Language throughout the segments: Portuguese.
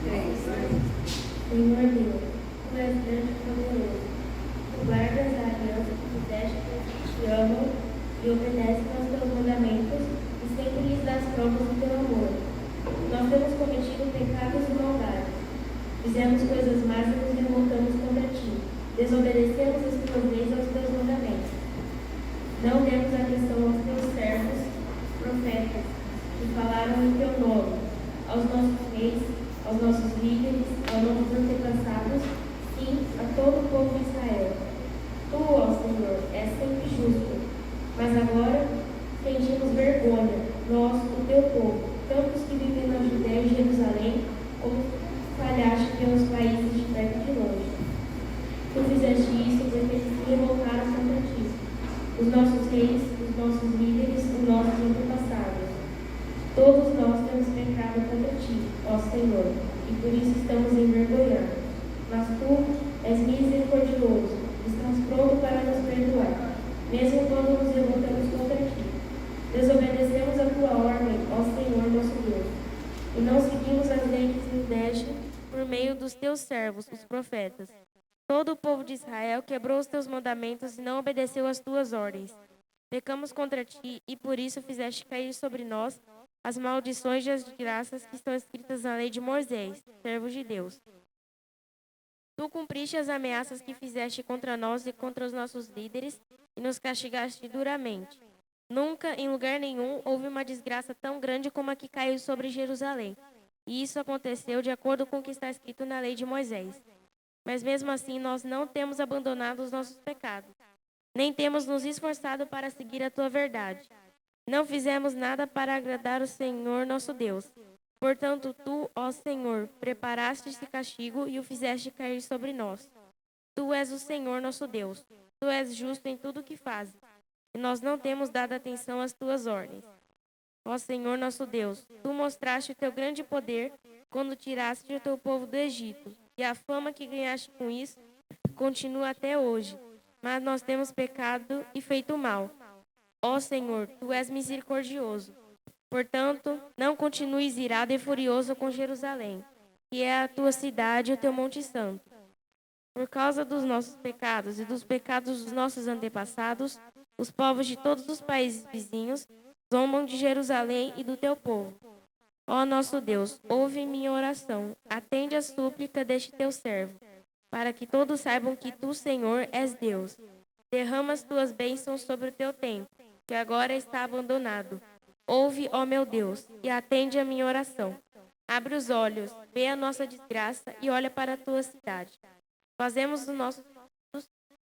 3. Senhor Deus, tu és grande e poderoso. Tu guardas a aliança que fizeste com os que te amam e obedecem aos teus mandamentos e sempre lhes dás provas do teu amor. Nós temos cometido pecados e maldades. Fizemos coisas más e nos revoltamos contra ti. Desobedecemos as tuas leis e aos teus mandamentos. Não demos atenção aos teus servos, profetas, que falaram em teu nome, aos nossos reis, aos nossos líderes, aos nossos antepassados, sim, a todo o povo de Israel. Tu, ó Senhor, és sempre justo. Mas agora sentimos vergonha, nós, o teu povo, tanto os que vivem na Judéia e Jerusalém, como os que falhaste pelos países de perto e de longe. Tu fizeste isso porque eles se revoltaram contra ti. Os nossos reis, os nossos líderes, os nossos antepassados. Todos nós temos pecado contra ti, ó Senhor, e por isso estamos envergonhados. Mas tu és misericordioso, estás pronto para nos perdoar, mesmo quando nos revoltamos contra ti. Desobedecemos a tua ordem, ó Senhor nosso Deus, e não seguimos as leis que nos deste por meio dos teus servos, os profetas. Todo o povo de Israel quebrou os teus mandamentos e não obedeceu às tuas ordens. Pecamos contra ti e por isso fizeste cair sobre nós as maldições e as desgraças que estão escritas na lei de Moisés, servo de Deus. Tu cumpriste as ameaças que fizeste contra nós e contra os nossos líderes e nos castigaste duramente. Nunca, em lugar nenhum, houve uma desgraça tão grande como a que caiu sobre Jerusalém. E isso aconteceu de acordo com o que está escrito na lei de Moisés. Mas mesmo assim, nós não temos abandonado os nossos pecados, nem temos nos esforçado para seguir a tua verdade. Não fizemos nada para agradar o Senhor nosso Deus. Portanto, tu, ó Senhor, preparaste esse castigo e o fizeste cair sobre nós. Tu és o Senhor nosso Deus. Tu és justo em tudo o que fazes. E nós não temos dado atenção às tuas ordens. Ó Senhor nosso Deus, tu mostraste o teu grande poder quando tiraste o teu povo do Egito. E a fama que ganhaste com isso continua até hoje. Mas nós temos pecado e feito mal. Ó Senhor, tu és misericordioso. Portanto, não continues irado e furioso com Jerusalém, que é a tua cidade e o teu monte santo. Por causa dos nossos pecados e dos pecados dos nossos antepassados, os povos de todos os países vizinhos zombam de Jerusalém e do teu povo. Ó nosso Deus, ouve minha oração, atende a súplica deste teu servo, para que todos saibam que tu, Senhor, és Deus. Derrama as tuas bênçãos sobre o teu templo, que agora está abandonado. Ouve, ó meu Deus, e atende a minha oração. Abre os olhos, vê a nossa desgraça e olha para a tua cidade. Fazemos os nossos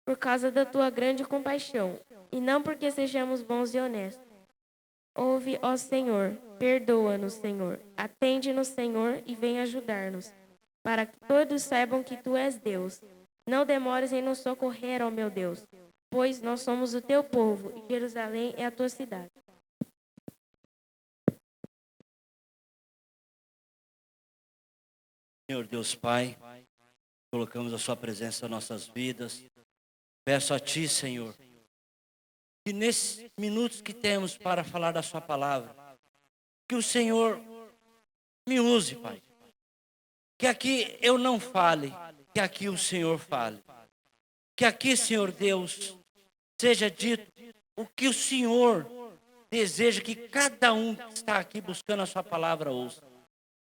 por causa da tua grande compaixão, e não porque sejamos bons e honestos. Ouve, ó Senhor, perdoa-nos, Senhor. Atende-nos, Senhor, e vem ajudar-nos, para que todos saibam que tu és Deus. Não demores em nos socorrer, ó meu Deus, pois nós somos o teu povo, e Jerusalém é a tua cidade. Senhor Deus Pai, colocamos a sua presença em nossas vidas. Peço a Ti, Senhor, que nesses minutos que temos para falar da sua palavra, que o Senhor me use, Pai. Que aqui eu não fale, que aqui o Senhor fale. Que aqui, Senhor Deus, seja dito o que o Senhor deseja que cada um que está aqui buscando a sua palavra ouça.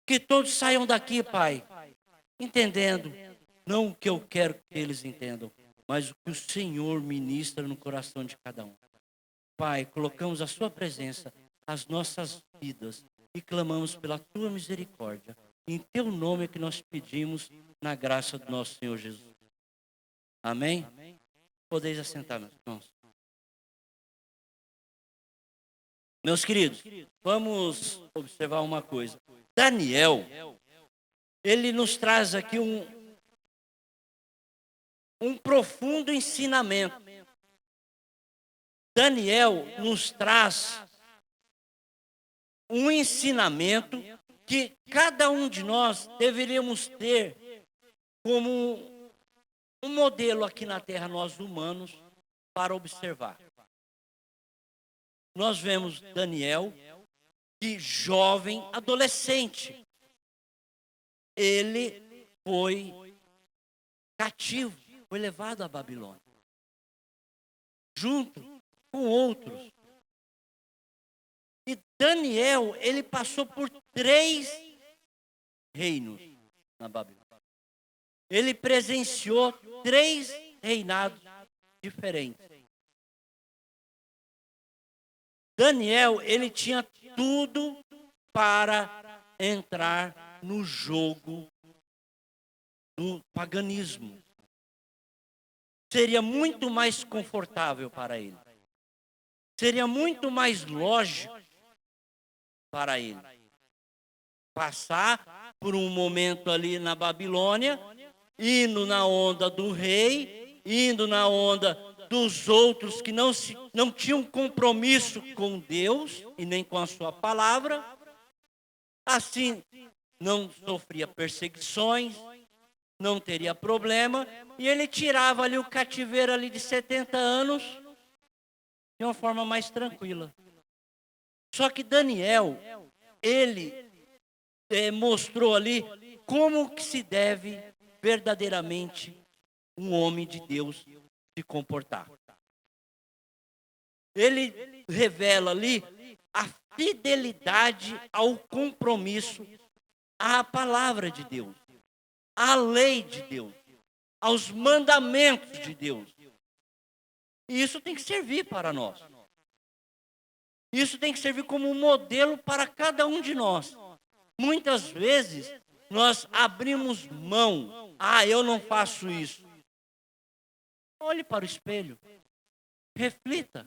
Que todos saiam daqui, Pai, entendendo, não o que eu quero que eles entendam, mas o que o Senhor ministra no coração de cada um. Pai, colocamos a sua presença, as nossas vidas, e clamamos pela tua misericórdia. Em teu nome é que nós pedimos, na graça do nosso Senhor Jesus. Amém? Podeis assentar, meus irmãos. Meus queridos, vamos observar uma coisa. Daniel, ele nos traz aqui um profundo ensinamento. Daniel nos traz um ensinamento que cada um de nós deveríamos ter como um modelo aqui na Terra, nós humanos, para observar. Nós vemos Daniel, que jovem, adolescente, ele foi cativo, foi levado à Babilônia, junto com outros. E Daniel, ele passou por 3 reinos na Babilônia. Ele presenciou 3 reinados diferentes. Daniel, ele tinha tudo para entrar no jogo do paganismo. Seria muito mais confortável para ele. Seria muito mais lógico para ele passar por um momento ali na Babilônia, indo na onda do rei, indo na onda dos outros que não tinham compromisso com Deus e nem com a sua palavra. Assim, não sofria perseguições, não teria problema, e ele tirava ali o cativeiro ali de 70 anos de uma forma mais tranquila. Só que Daniel, ele mostrou ali como que se deve verdadeiramente um homem de Deus se comportar. Ele revela ali a fidelidade ao compromisso à palavra de Deus, à lei de Deus, aos mandamentos de Deus. E isso tem que servir para nós. Isso tem que servir como um modelo para cada um de nós. Muitas vezes nós abrimos mão. Eu não faço isso. Olhe para o espelho, reflita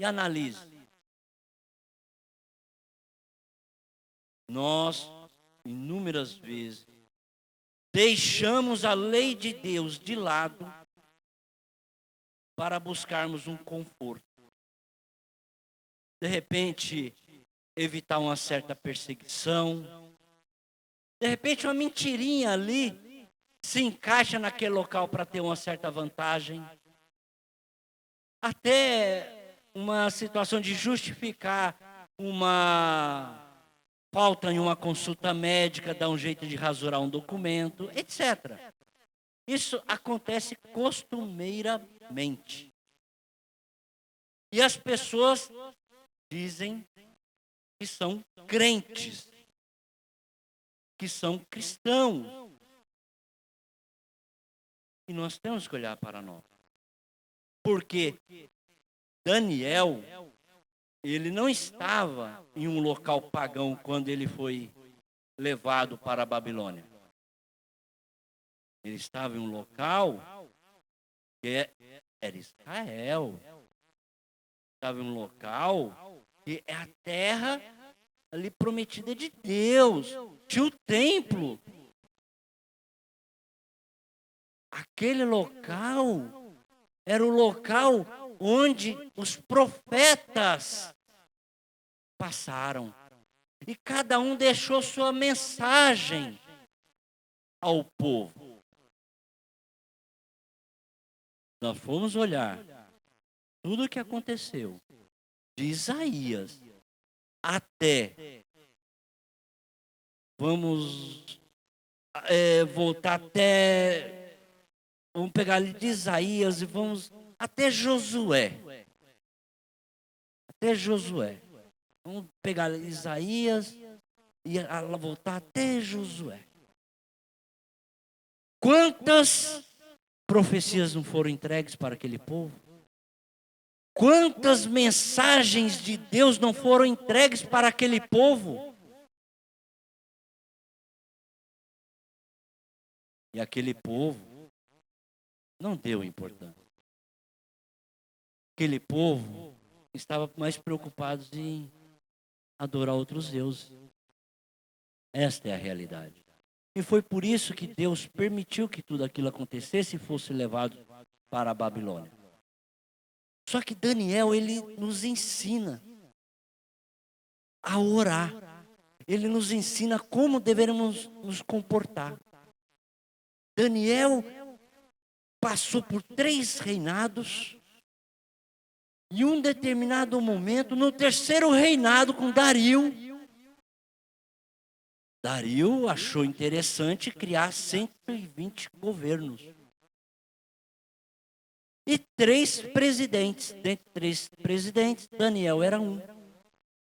e analise. Nós, inúmeras vezes, deixamos a lei de Deus de lado para buscarmos um conforto. De repente, evitar uma certa perseguição. De repente, uma mentirinha ali se encaixa naquele local para ter uma certa vantagem. Até uma situação de justificar uma falta em uma consulta médica, dar um jeito de rasurar um documento, etc. Isso acontece costumeiramente. E as pessoas dizem que são crentes, que são cristãos. E nós temos que olhar para nós. Porque Daniel, ele não estava em um local pagão quando ele foi levado para a Babilônia. Ele estava em um local que era Israel. Estava em um local que é a terra ali prometida de Deus. Tinha o templo. Aquele local era o local onde os profetas passaram. E cada um deixou sua mensagem ao povo. Nós fomos olhar tudo o que aconteceu de Isaías até, vamos voltar até, vamos pegar ali de Isaías e vamos até Josué. Até Josué. Vamos pegar Isaías e voltar até Josué. Quantas profecias não foram entregues para aquele povo? Quantas mensagens de Deus não foram entregues para aquele povo? E aquele povo não deu importância. Aquele povo estava mais preocupado em adorar outros deuses. Esta é a realidade. E foi por isso que Deus permitiu que tudo aquilo acontecesse e fosse levado para a Babilônia. Só que Daniel, ele nos ensina a orar. Ele nos ensina como devemos nos comportar. Daniel passou por 3 reinados. Em um determinado momento, no 3º reinado com Dario, Dario achou interessante criar 120 governos. E 3 presidentes. Dentre 3 presidentes, Daniel era um.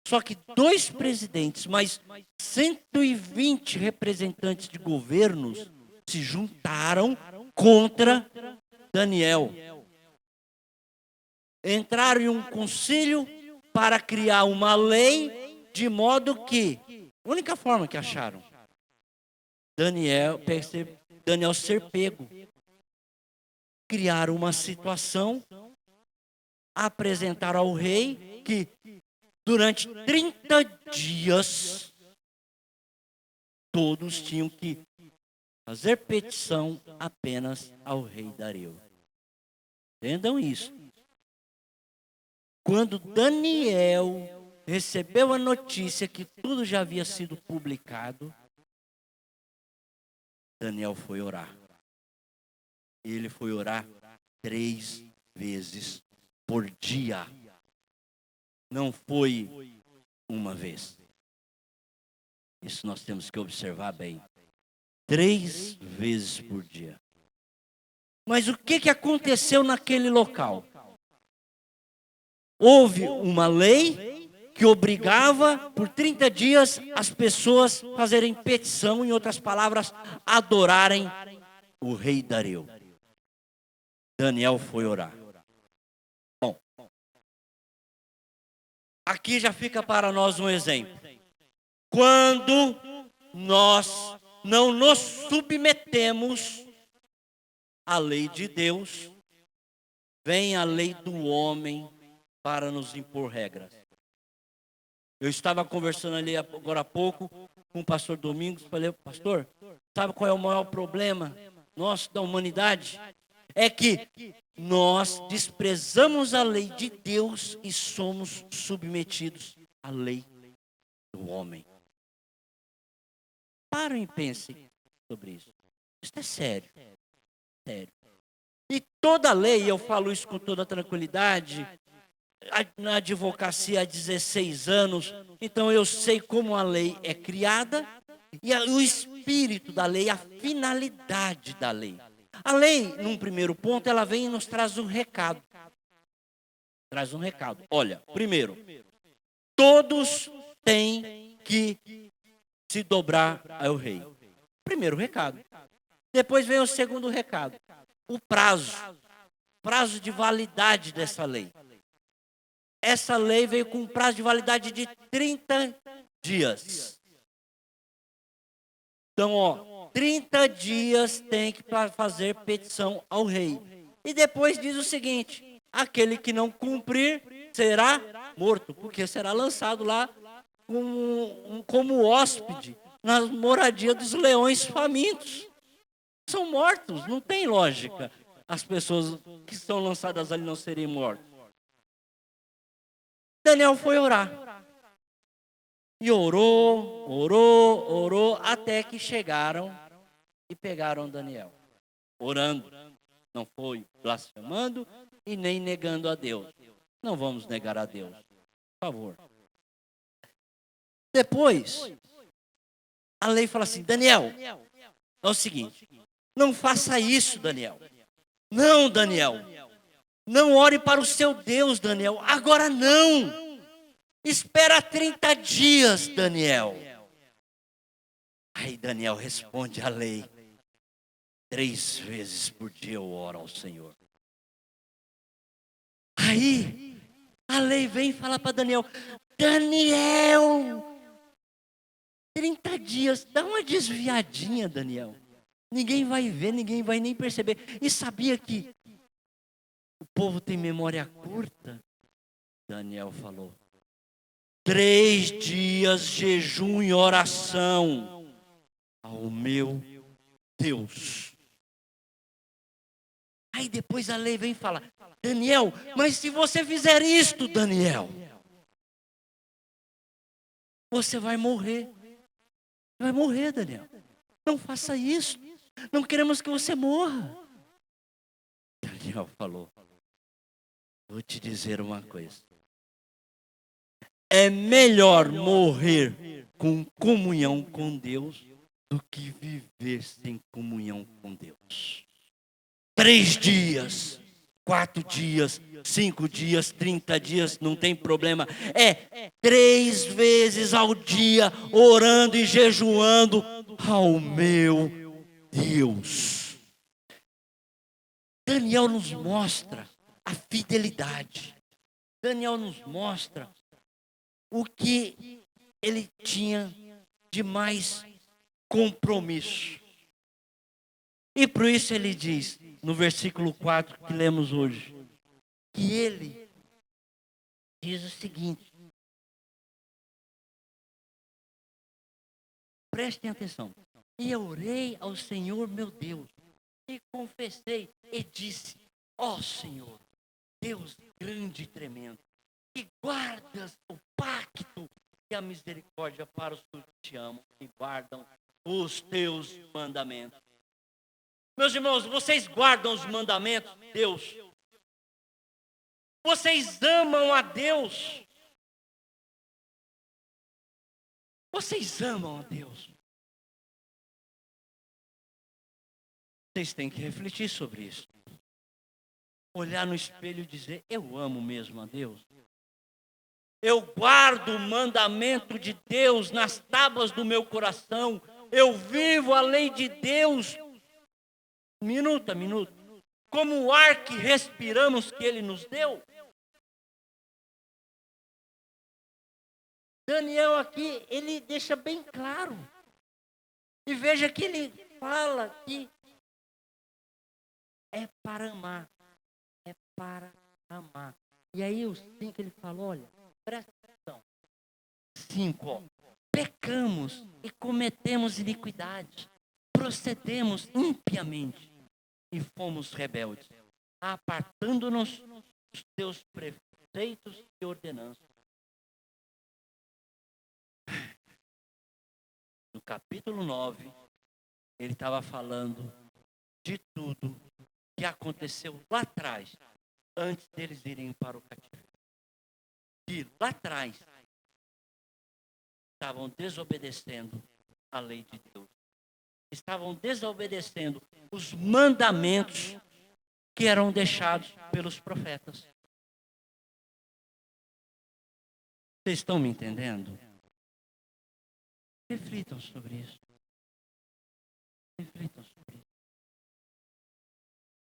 Só que 2 presidentes, mais 120 representantes de governos se juntaram contra Daniel. Entraram em um concílio para criar uma lei de modo que, a única forma que acharam, Daniel ser pego. Criaram uma situação, apresentaram ao rei que durante 30 dias todos tinham que fazer petição apenas ao rei Dario. Entendam isso. Quando Daniel recebeu a notícia que tudo já havia sido publicado, Daniel foi orar. Ele foi orar 3 vezes por dia. Não foi uma vez. Isso nós temos que observar bem. 3 vezes por dia. Mas o que aconteceu naquele local? Houve uma lei que obrigava por 30 dias as pessoas a fazerem petição, em outras palavras, adorarem o rei Dario. Daniel foi orar. Bom, aqui já fica para nós um exemplo. Quando nós não nos submetemos à lei de Deus, vem a lei do homem para nos impor regras. Eu estava conversando ali agora há pouco com o pastor Domingos, falei, pastor, sabe qual é o maior problema nosso, da humanidade? É que nós desprezamos a lei de Deus e somos submetidos à lei do homem. Parem e pensem sobre isso. Isso é sério. Sério. E toda lei, eu falo isso com toda tranquilidade, na advocacia há 16 anos, então eu sei como a lei é criada e o espírito da lei, a finalidade da lei. A lei, num primeiro ponto, ela vem e nos traz um recado. Traz um recado. Olha, primeiro, todos têm que se dobrar ao rei. Primeiro recado. Depois vem o segundo recado. O prazo de validade dessa lei. Essa lei veio com um prazo de validade de 30 dias. Então, 30 dias tem que fazer petição ao rei. E depois diz o seguinte, aquele que não cumprir será morto, porque será lançado lá como hóspede na moradia dos leões famintos. São mortos, não tem lógica as pessoas que são lançadas ali não serem mortas. Daniel foi orar. E orou, até que chegaram e pegaram Daniel. Orando. Não foi blasfemando e nem negando a Deus. Não vamos negar a Deus. Por favor. Depois, a lei fala assim, Daniel, é o seguinte, não faça isso, Daniel. Não, Daniel. Não ore para o seu Deus, Daniel. Agora não. Espera 30 dias, Daniel. Aí Daniel responde à lei. 3 vezes por dia eu oro ao Senhor. Aí a lei vem e fala para Daniel. Daniel, 30 dias, dá uma desviadinha, Daniel. Ninguém vai ver, ninguém vai nem perceber. E sabia que o povo tem memória curta? Daniel falou. 3 dias jejum e oração ao meu Deus. Aí depois a lei vem e fala, Daniel, mas se você fizer isto, Daniel, você vai morrer. Vai morrer, Daniel. Não faça isso. Não queremos que você morra. Daniel falou, vou te dizer uma coisa. É melhor morrer com comunhão com Deus do que viver sem comunhão com Deus. 3 dias, 4 dias, 5 dias, 30 dias, não tem problema. 3 vezes ao dia, orando e jejuando ao meu Deus. Daniel nos mostra a fidelidade. Daniel nos mostra o que ele tinha de mais compromisso. E por isso ele diz, no versículo 4 que lemos hoje, que ele diz o seguinte: prestem atenção. E eu orei ao Senhor meu Deus, e confessei, e disse: ó Senhor, Deus grande e tremendo, que guardas o pacto e a misericórdia para os que te amam e guardam os teus mandamentos. Meus irmãos, vocês guardam os mandamentos de Deus? Vocês amam a Deus? Vocês amam a Deus? Vocês têm que refletir sobre isso. Olhar no espelho e dizer: eu amo mesmo a Deus? Eu guardo o mandamento de Deus nas tábuas do meu coração? Eu vivo a lei de Deus minuto a minuto, como o ar que respiramos que Ele nos deu? Daniel aqui, ele deixa bem claro. E veja que ele fala que é para amar. É para amar. E aí o 5 ele fala: olha, presta atenção. 5, pecamos e cometemos iniquidade. Procedemos impiamente e fomos rebeldes, apartando-nos dos teus preceitos e ordenanças. No capítulo 9, ele estava falando de tudo que aconteceu lá atrás, antes deles irem para o cativeiro. E lá atrás, estavam desobedecendo a lei de Deus. Estavam desobedecendo os mandamentos que eram deixados pelos profetas. Vocês estão me entendendo? Reflitam sobre isso. Reflitam sobre isso.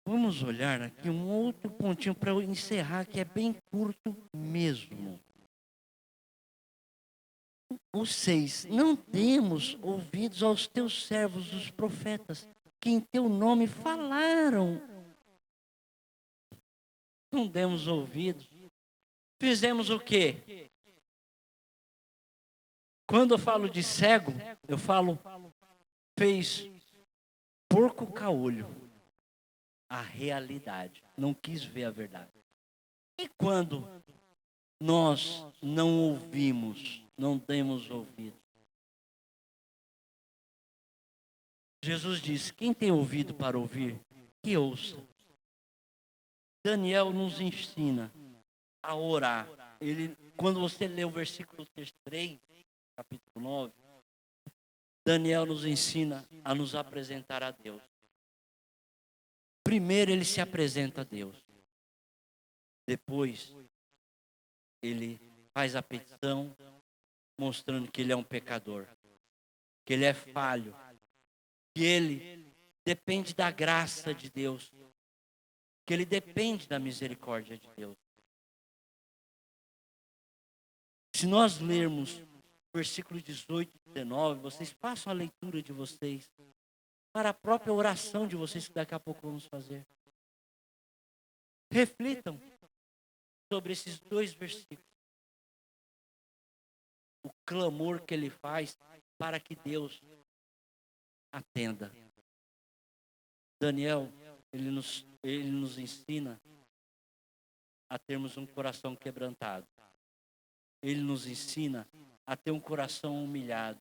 Vamos olhar aqui um outro pontinho para eu encerrar, que é bem curto mesmo. O 6, não demos ouvidos aos teus servos, os profetas, que em teu nome falaram. Não demos ouvidos. Fizemos o quê? Quando eu falo de cego, eu falo, fez porco caolho. A realidade. Não quis ver a verdade. E quando nós não ouvimos, não demos ouvido? Jesus disse: quem tem ouvido para ouvir, que ouça. Daniel nos ensina a orar. Quando você lê o versículo 3, capítulo 9, Daniel nos ensina a nos apresentar a Deus. Primeiro ele se apresenta a Deus. Depois ele faz a petição, mostrando que ele é um pecador, que ele é falho, que ele depende da graça de Deus, que ele depende da misericórdia de Deus. Se nós lermos versículos 18 e 19, vocês façam a leitura de vocês, para a própria oração de vocês, que daqui a pouco vamos fazer. Reflitam sobre esses 2 versículos. O clamor que ele faz para que Deus atenda. Daniel, ele nos ensina a termos um coração quebrantado. Ele nos ensina a ter um coração humilhado.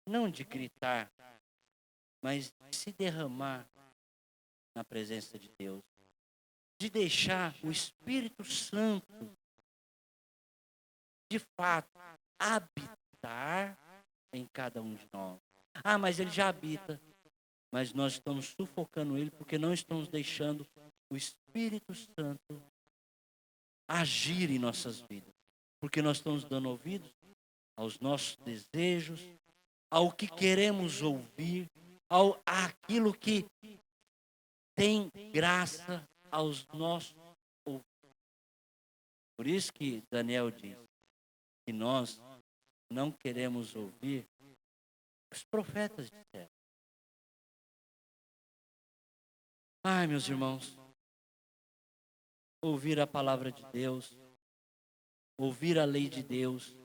Não de gritar, mas de se derramar na presença de Deus. De deixar o Espírito Santo, de fato, habitar em cada um de nós. Ah, mas ele já habita. Mas nós estamos sufocando ele porque não estamos deixando o Espírito Santo agir em nossas vidas. Porque nós estamos dando ouvidos aos nossos desejos, ao que queremos ouvir, àquilo que tem graça aos nossos ouvidos. Por isso que Daniel diz que nós não queremos ouvir os profetas disseram. Ai, meus irmãos, ouvir a palavra de Deus, ouvir a lei de Deus.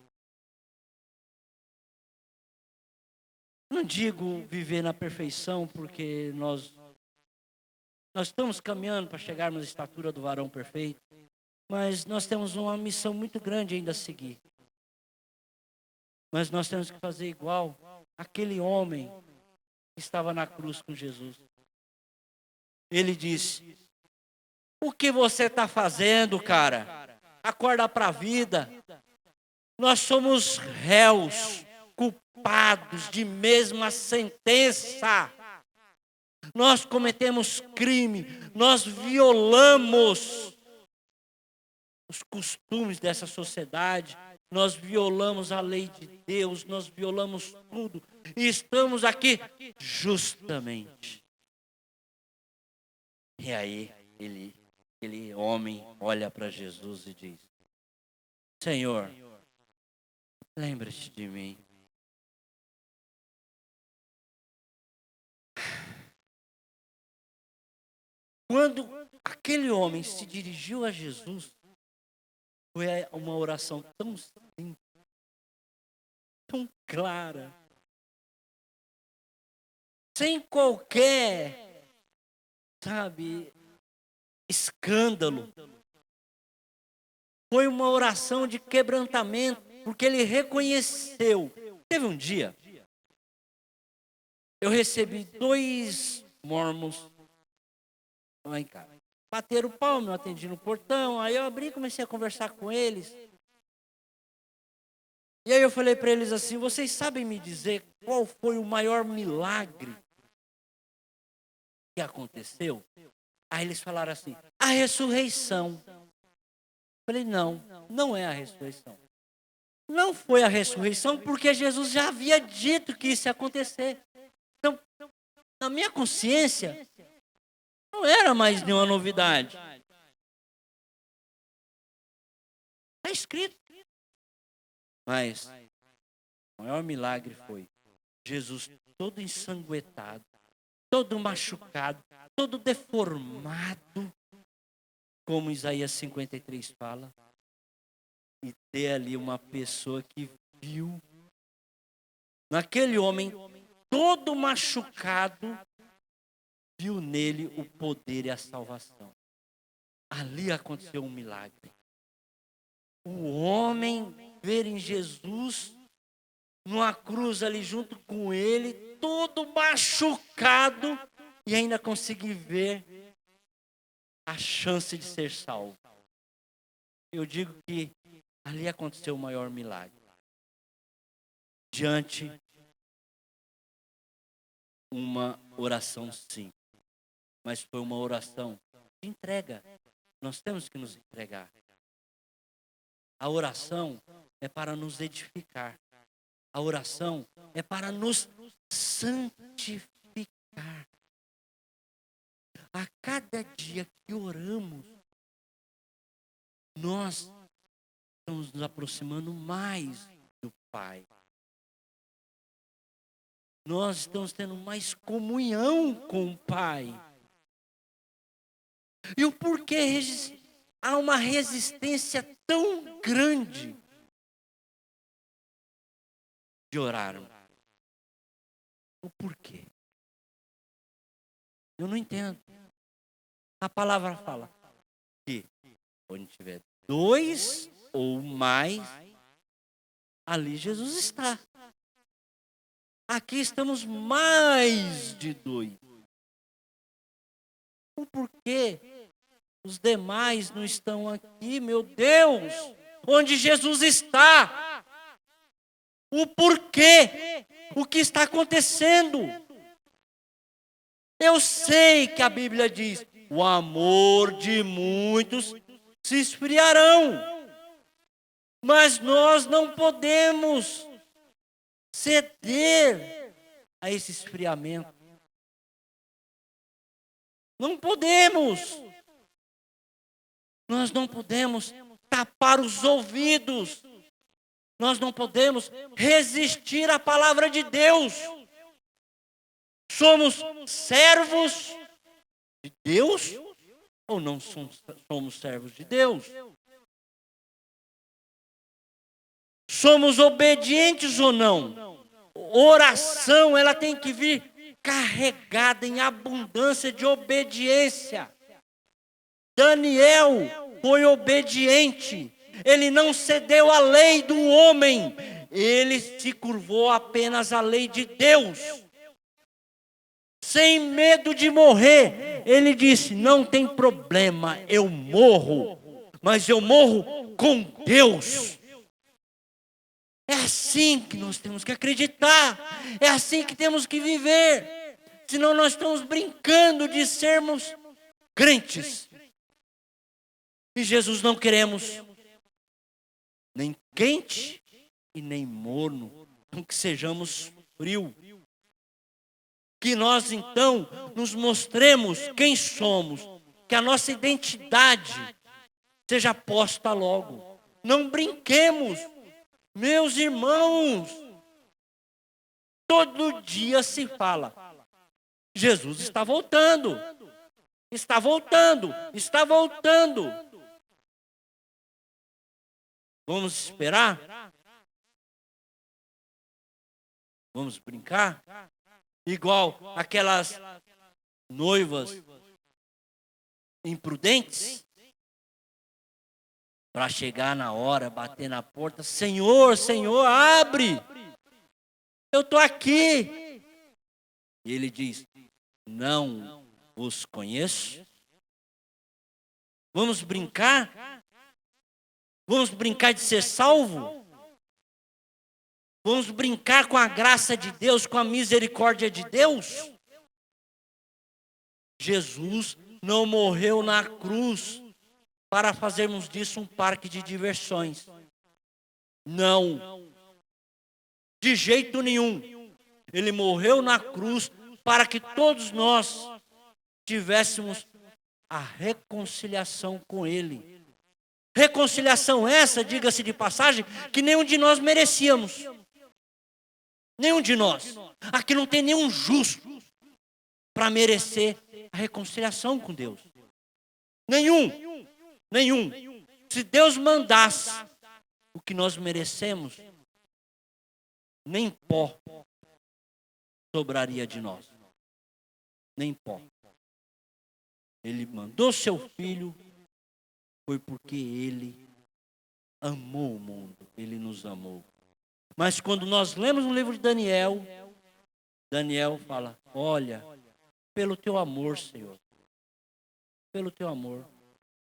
Não digo viver na perfeição, porque nós estamos caminhando para chegarmos à estatura do varão perfeito, mas nós temos uma missão muito grande ainda a seguir. Mas nós temos que fazer igual aquele homem que estava na cruz com Jesus. Ele disse: o que você está fazendo, cara? Acorda para a vida. Nós somos réus, culpados de mesma sentença. Nós cometemos crime, nós violamos os costumes dessa sociedade, nós violamos a lei de Deus, nós violamos tudo. E estamos aqui justamente. E aí, aquele homem olha para Jesus e diz: Senhor, lembra-te de mim. Quando aquele homem se dirigiu a Jesus, foi uma oração tão simples, tão clara, sem qualquer, escândalo. Foi uma oração de quebrantamento, porque ele reconheceu. Teve um dia, eu recebi 2 mormons lá em casa. Bateram o palmo, eu atendi no portão, aí eu abri e comecei a conversar com eles. E aí eu falei para eles assim: vocês sabem me dizer qual foi o maior milagre que aconteceu? Aí eles falaram assim: a ressurreição. Eu falei: não é a ressurreição. Não foi a ressurreição, porque Jesus já havia dito que isso ia acontecer. Então, na minha consciência, não era mais nenhuma novidade. Está escrito. Mas o maior milagre foi Jesus todo ensanguentado, todo machucado, todo deformado, como Isaías 53 fala. E ter ali uma pessoa que viu naquele homem todo machucado, viu nele o poder e a salvação. Ali aconteceu um milagre. O homem ver em Jesus, numa cruz ali junto com ele, todo machucado, e ainda conseguir ver a chance de ser salvo. Eu digo que ali aconteceu o maior milagre. Diante uma oração simples. Mas foi uma oração de entrega. Nós temos que nos entregar. A oração é para nos edificar. A oração é para nos santificar. A cada dia que oramos, nós estamos nos aproximando mais do Pai. Nós estamos tendo mais comunhão com o Pai. E o porquê há uma resistência tão grande de orar? O porquê? Eu não entendo. A palavra fala que onde tiver 2 ou mais, ali Jesus está. Aqui estamos mais de 2. O porquê os demais não estão aqui, meu Deus? Onde Jesus está? o porquê, o que está acontecendo. Eu sei que a Bíblia diz: o amor de muitos se esfriarão. Mas nós não podemos ceder a esse esfriamento. Não podemos. Nós não podemos tapar os ouvidos. Nós não podemos resistir à palavra de Deus. Somos servos de Deus ou não somos servos de Deus? Somos obedientes ou não? Oração, ela tem que vir carregada em abundância de obediência. Daniel foi obediente. Ele não cedeu à lei do homem. Ele se curvou apenas à lei de Deus. Sem medo de morrer, ele disse: não tem problema, eu morro, mas eu morro com Deus. É assim que nós temos que acreditar, é assim que temos que viver. Senão nós estamos brincando de sermos crentes. E Jesus não queremos nem quente e nem morno, então que sejamos frio. Que nós então nos mostremos quem somos, que a nossa identidade seja posta logo. Não brinquemos, meus irmãos. Todo dia se fala: Jesus está voltando, está voltando, está voltando. Vamos esperar? Vamos brincar? Igual aquelas noivas imprudentes, para chegar na hora, bater na porta: Senhor, Senhor, abre, eu estou aqui. E ele diz: não os conheço. Vamos brincar? Vamos brincar de ser salvo? Vamos brincar com a graça de Deus, com a misericórdia de Deus? Jesus não morreu na cruz para fazermos disso um parque de diversões. Não. De jeito nenhum. Ele morreu na cruz para que todos nós tivéssemos a reconciliação com Ele. Reconciliação essa, diga-se de passagem, que nenhum de nós merecíamos. Nenhum de nós. Aqui não tem nenhum justo para merecer a reconciliação com Deus. Nenhum. Se Deus mandasse o que nós merecemos, nem pó sobraria de nós. Nem pó. Ele mandou seu filho, foi porque ele amou o mundo. Ele nos amou. Mas quando nós lemos no livro de Daniel, Daniel fala: olha, pelo teu amor, Senhor, pelo teu amor,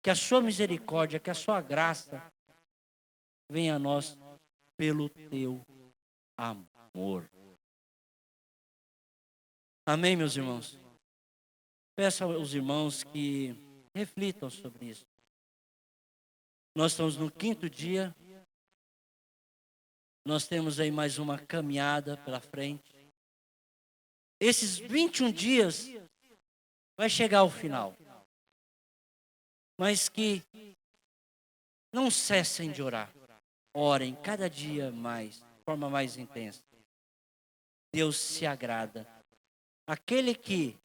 que a sua misericórdia, que a sua graça venha a nós pelo teu amor. Amém, meus irmãos? Peço aos irmãos que reflitam sobre isso. Nós estamos no 5º dia. Nós temos aí mais uma caminhada pela frente. Esses 21 dias vai chegar ao final. Mas que não cessem de orar. Orem cada dia mais, de forma mais intensa. Deus se agrada. Aquele que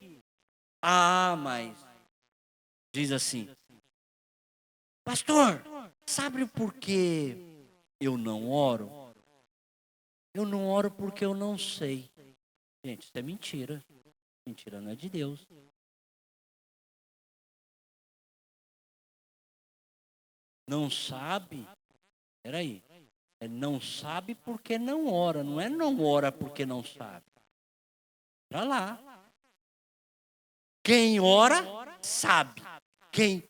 mas diz assim: pastor, sabe por que eu não oro? Eu não oro porque eu não sei. Gente, isso é mentira. Mentira não é de Deus. Não sabe? Peraí. É não sabe porque não ora. Não é não ora porque não sabe. Para lá. Quem ora, sabe. Quem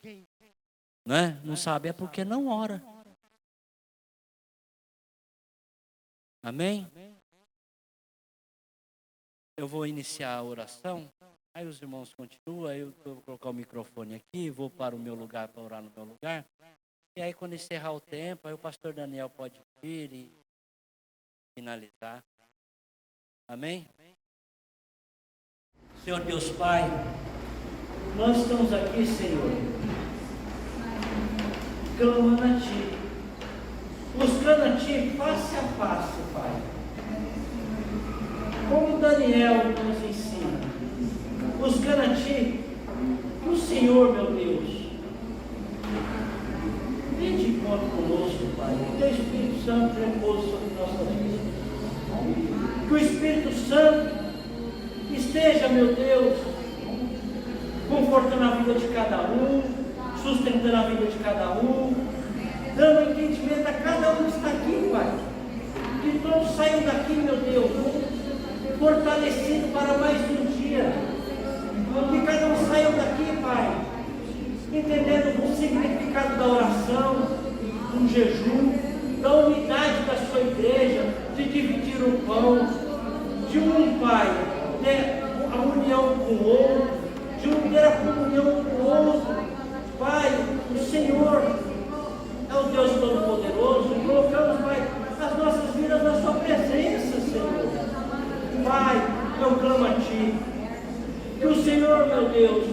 não sabe é porque não ora. Amém? Eu vou iniciar a oração, aí os irmãos continuam, eu vou colocar o microfone aqui, vou para o meu lugar para orar no meu lugar. E aí quando encerrar o tempo, aí o pastor Daniel pode vir e finalizar. Amém? Senhor Deus Pai, nós estamos aqui, Senhor, clamando a Ti, buscando a Ti face a face, Pai. Como Daniel nos ensina, buscando a Ti, o Senhor, meu Deus, vem de encontro conosco, Pai. Que o Teu Espírito Santo repouse sobre nossas vidas. Que o Espírito Santo esteja, meu Deus, confortando a vida de cada um, sustentando a vida de cada um, dando entendimento a cada um que está aqui, Pai. Que todos saiam daqui, meu Deus, fortalecidos para mais um dia. Que cada um saia daqui, Pai, entendendo o significado da oração, do jejum, da unidade da sua igreja, de dividir o pão, de Pai, ter a união com o outro, de ter a comunhão com o outro. Pai, o Senhor é o Deus Todo-Poderoso, e colocamos, Pai, as nossas vidas na sua presença, Senhor. Pai, eu clamo a Ti, que o Senhor, meu Deus,